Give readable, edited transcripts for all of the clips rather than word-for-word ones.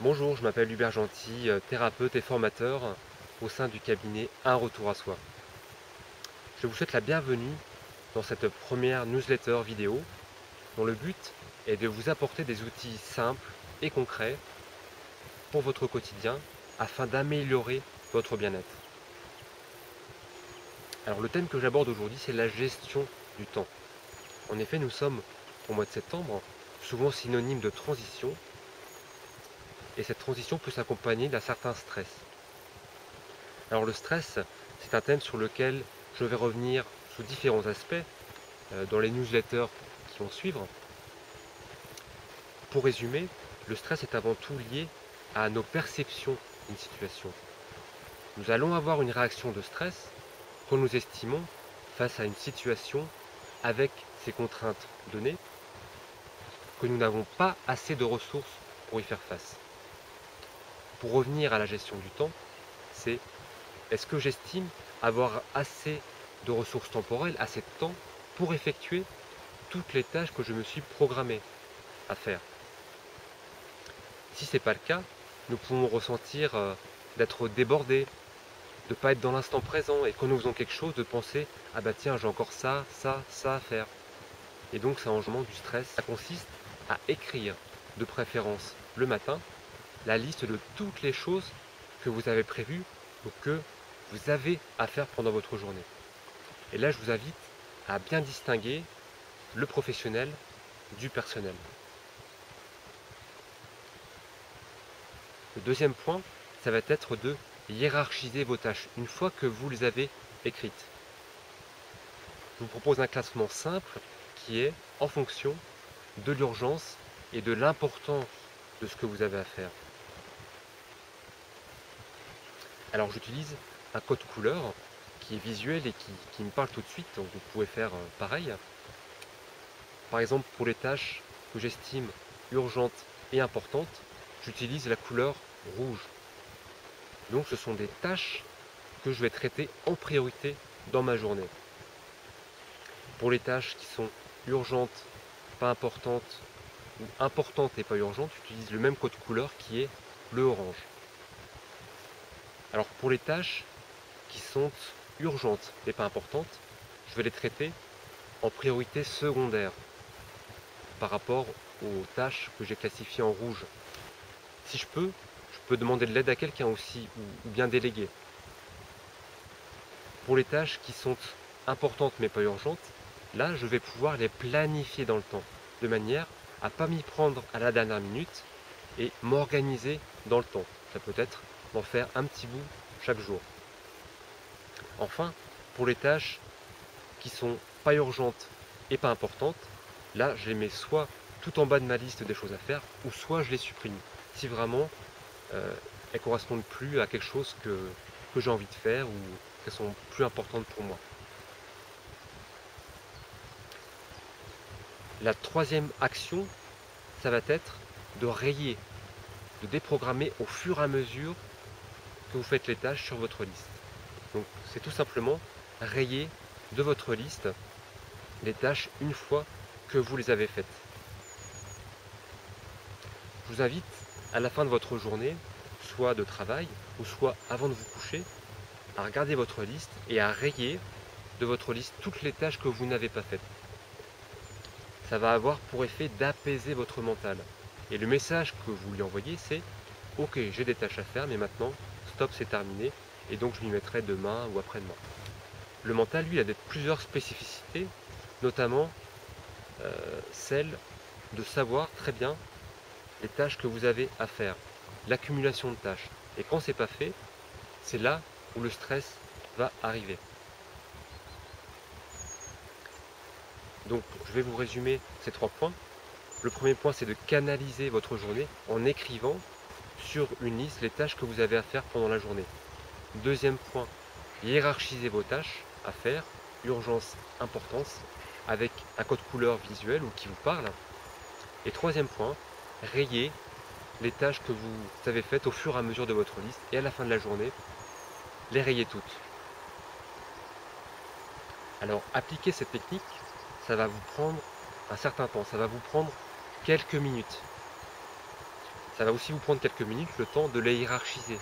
Bonjour, je m'appelle Hubert Gentil, thérapeute et formateur au sein du cabinet Un Retour à Soi. Je vous souhaite la bienvenue dans cette première newsletter vidéo dont le but est de vous apporter des outils simples et concrets pour votre quotidien afin d'améliorer votre bien-être. Alors le thème que j'aborde aujourd'hui, c'est la gestion du temps. En effet, nous sommes au mois de septembre, souvent synonyme de transition, et cette transition peut s'accompagner d'un certain stress. Alors le stress, c'est un thème sur lequel je vais revenir sous différents aspects dans les newsletters qui vont suivre. Pour résumer, le stress est avant tout lié à nos perceptions d'une situation. Nous allons avoir une réaction de stress quand nous estimons face à une situation avec ces contraintes données que nous n'avons pas assez de ressources pour y faire face. Pour revenir à la gestion du temps, c'est est-ce que j'estime avoir assez de ressources temporelles, assez de temps pour effectuer toutes les tâches que je me suis programmé à faire? Si ce n'est pas le cas, nous pouvons ressentir d'être débordés, de ne pas être dans l'instant présent et quand nous faisons quelque chose, de penser ah bah tiens, j'ai encore ça, ça, ça à faire. Et donc ça engendre du stress. Ça consiste à écrire, de préférence le matin, la liste de toutes les choses que vous avez prévues ou que vous avez à faire pendant votre journée. Et là, je vous invite à bien distinguer le professionnel du personnel. Le deuxième point, ça va être de hiérarchiser vos tâches une fois que vous les avez écrites. Je vous propose un classement simple qui est en fonction de l'urgence et de l'importance de ce que vous avez à faire. Alors j'utilise un code couleur qui est visuel et qui me parle tout de suite, donc vous pouvez faire pareil. Par exemple, pour les tâches que j'estime urgentes et importantes, j'utilise la couleur rouge. Donc ce sont des tâches que je vais traiter en priorité dans ma journée. Pour les tâches qui sont urgentes, pas importantes, ou importantes et pas urgentes, j'utilise le même code couleur qui est le orange. Alors pour les tâches qui sont urgentes et pas importantes, je vais les traiter en priorité secondaire par rapport aux tâches que j'ai classifiées en rouge. Si je peux demander de l'aide à quelqu'un aussi ou bien déléguer. Pour les tâches qui sont importantes mais pas urgentes, là je vais pouvoir les planifier dans le temps, de manière à ne pas m'y prendre à la dernière minute et m'organiser dans le temps. Ça peut être d'en faire un petit bout chaque jour. Enfin, pour les tâches qui sont pas urgentes et pas importantes, là je les mets soit tout en bas de ma liste des choses à faire, ou soit je les supprime, si vraiment elles correspondent plus à quelque chose que j'ai envie de faire ou qu'elles sont plus importantes pour moi. La troisième action, ça va être de rayer, de déprogrammer au fur et à mesure que vous faites les tâches sur votre liste. Donc c'est tout simplement rayer de votre liste les tâches une fois que vous les avez faites. Je vous invite à la fin de votre journée, soit de travail ou soit avant de vous coucher, à regarder votre liste et à rayer de votre liste toutes les tâches que vous n'avez pas faites. Ça va avoir pour effet d'apaiser votre mental. Et le message que vous lui envoyez, c'est ok, j'ai des tâches à faire, mais maintenant, stop, c'est terminé, et donc je m'y mettrai demain ou après-demain. Le mental, lui, a plusieurs spécificités, notamment celle de savoir très bien les tâches que vous avez à faire, l'accumulation de tâches. Et quand c'est pas fait, c'est là où le stress va arriver. Donc, je vais vous résumer ces trois points. Le premier point, c'est de canaliser votre journée en écrivant sur une liste les tâches que vous avez à faire pendant la journée. Deuxième point, hiérarchiser vos tâches à faire, urgence, importance, avec un code couleur visuel ou qui vous parle. Et troisième point, rayer les tâches que vous avez faites au fur et à mesure de votre liste et à la fin de la journée, les rayer toutes. Alors, appliquer cette technique, ça va vous prendre un certain temps, ça va vous prendre quelques minutes. Ça va aussi vous prendre quelques minutes, le temps de les hiérarchiser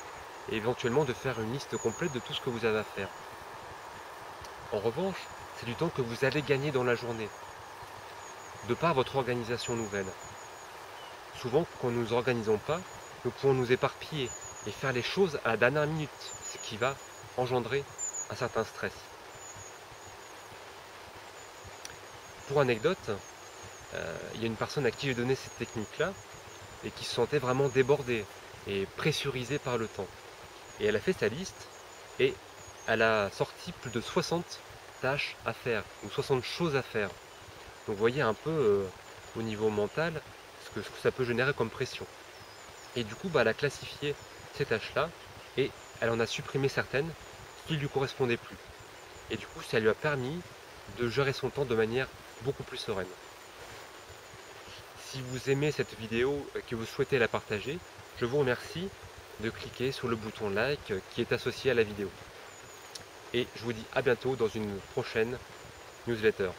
et éventuellement de faire une liste complète de tout ce que vous avez à faire. En revanche, c'est du temps que vous allez gagner dans la journée, de par votre organisation nouvelle. Souvent, quand nous ne nous organisons pas, nous pouvons nous éparpiller et faire les choses à la dernière minute, ce qui va engendrer un certain stress. Pour anecdote, il y a une personne à qui j'ai donné cette technique-là et qui se sentait vraiment débordée et pressurisée par le temps. Et elle a fait sa liste et elle a sorti plus de 60 tâches à faire ou 60 choses à faire. Donc vous voyez un peu au niveau mental ce que ça peut générer comme pression. Et du coup, elle a classifié ces tâches-là et elle en a supprimé certaines qui ne lui correspondaient plus. Et du coup, ça lui a permis de gérer son temps de manière beaucoup plus sereine. Si vous aimez cette vidéo et que vous souhaitez la partager, je vous remercie de cliquer sur le bouton like qui est associé à la vidéo. Et je vous dis à bientôt dans une prochaine newsletter.